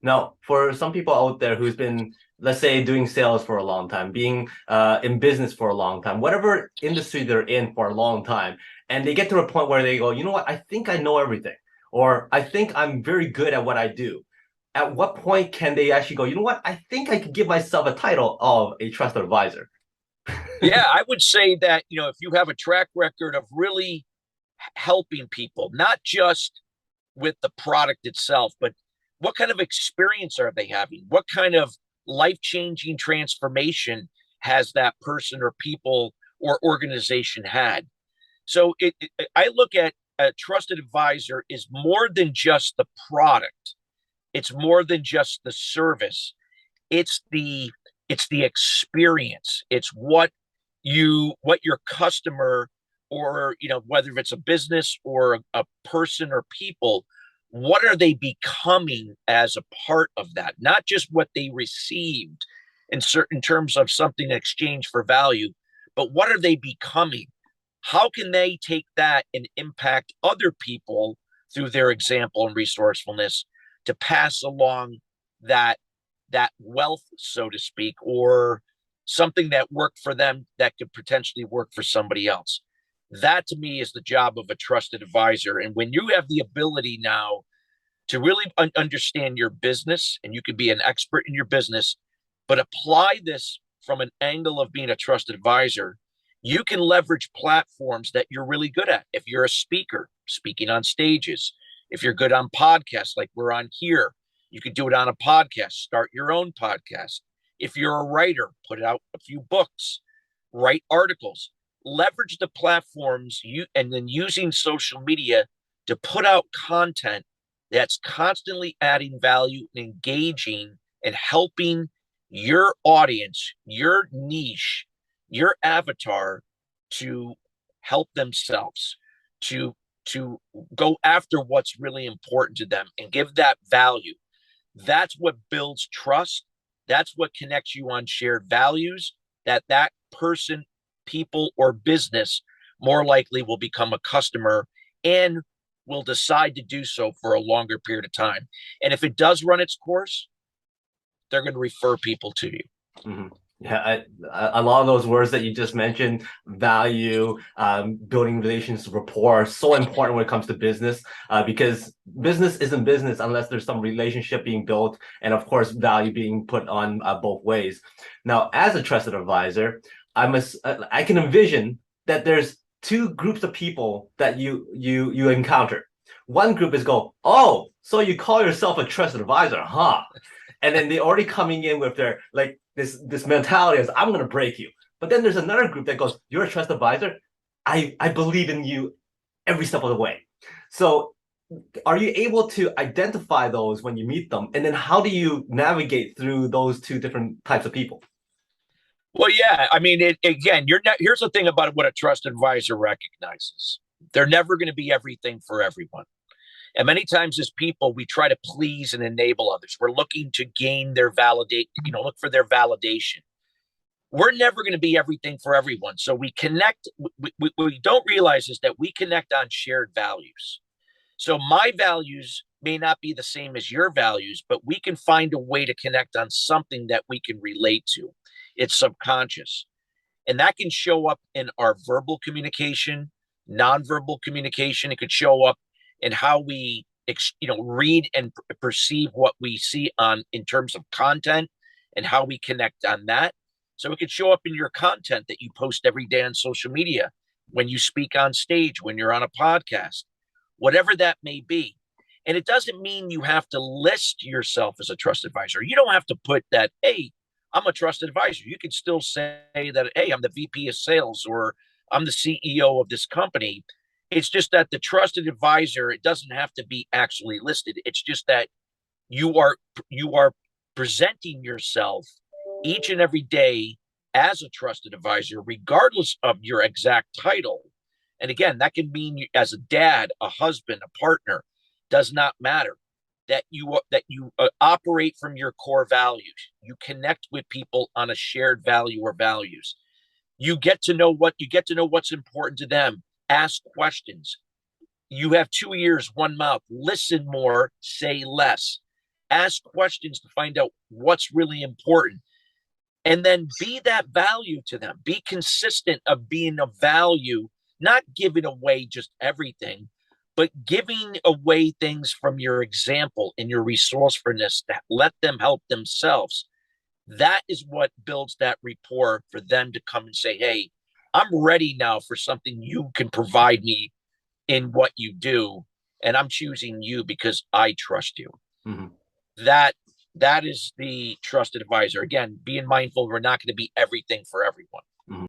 Now, for some people out there who's been, let's say, doing sales for a long time, being in business for a long time, whatever industry they're in for a long time, and they get to a point where they go, you know what, I think I know everything, or I think I'm very good at what I do. At what point can they actually go, you know what, I think I could give myself a title of a trusted advisor? Yeah, I would say that, if you have a track record of really helping people, not just with the product itself, but what kind of experience are they having? What kind of life-changing transformation has that person or people or organization had? So I look at a trusted advisor is more than just the product. It's more than just the service. It's the it's the experience. It's what your customer, or whether it's a business or a person or people, what are they becoming as a part of that, not just what they received in certain terms of something in exchange for value, but what are they becoming? How can they take that and impact other people through their example and resourcefulness to pass along that that wealth, so to speak, or something that worked for them that could potentially work for somebody else? That to me is the job of a trusted advisor. And when you have the ability now to really understand your business, and you can be an expert in your business, but apply this from an angle of being a trusted advisor, you can leverage platforms that you're really good at. If you're a speaker, speaking on stages, if you're good on podcasts like we're on here, you could do it on a podcast, start your own podcast. If you're a writer, put out a few books, write articles, leverage the platforms and then using social media to put out content that's constantly adding value and engaging and helping your audience, your niche, your avatar to help themselves, to to go after what's really important to them and give that value. That's what builds trust. That's what connects you on shared values, that person, people, or business more likely will become a customer and will decide to do so for a longer period of time. And if it does run its course, they're going to refer people to you. Mhm. Yeah, a lot of those words that you just mentioned, value, building relations, rapport, are so important when it comes to business, because business isn't business unless there's some relationship being built and, of course, value being put on both ways. Now, as a trusted advisor, I can envision that there's two groups of people that you encounter. One group is go, oh, so you call yourself a trusted advisor, huh? And then they already coming in with their like this mentality is I'm gonna break you. But then there's another group that goes, you're a trust advisor. I believe in you every step of the way. So are you able to identify those when you meet them? And then how do you navigate through those two different types of people? Well, yeah, I mean, again, you're not. Here's the thing about what a trusted advisor recognizes: they're never going to be everything for everyone. And many times as people, we try to please and enable others. We're looking to gain their look for their validation. We're never going to be everything for everyone. So we connect. What we don't realize is that we connect on shared values. So my values may not be the same as your values, but we can find a way to connect on something that we can relate to. It's subconscious. And that can show up in our verbal communication, nonverbal communication. It could show up in how we read and perceive what we see on in terms of content and how we connect on that. So it could show up in your content that you post every day on social media, when you speak on stage, when you're on a podcast, whatever that may be. And it doesn't mean you have to list yourself as a trusted advisor. You don't have to put that, hey, I'm a trusted advisor. You can still say that, hey, I'm the VP of sales, or I'm the CEO of this company. It's just that the trusted advisor, it doesn't have to be actually listed. It's just that you are presenting yourself each and every day as a trusted advisor, regardless of your exact title. And again, that can mean as a dad, a husband, a partner, does not matter. That you operate from your core values. You connect with people on a shared value or values. You get to know what's important to them. Ask questions. You have two ears, one mouth. Listen more, say less. Ask questions to find out what's really important, and then be that value to them. Be consistent of being a value, not giving away just everything, but giving away things from your example and your resourcefulness that let them help themselves. That is what builds that rapport for them to come and say, hey, I'm ready now for something you can provide me in what you do. And I'm choosing you because I trust you. Mhm. That is the trusted advisor. Again, being mindful, we're not going to be everything for everyone. Mhm.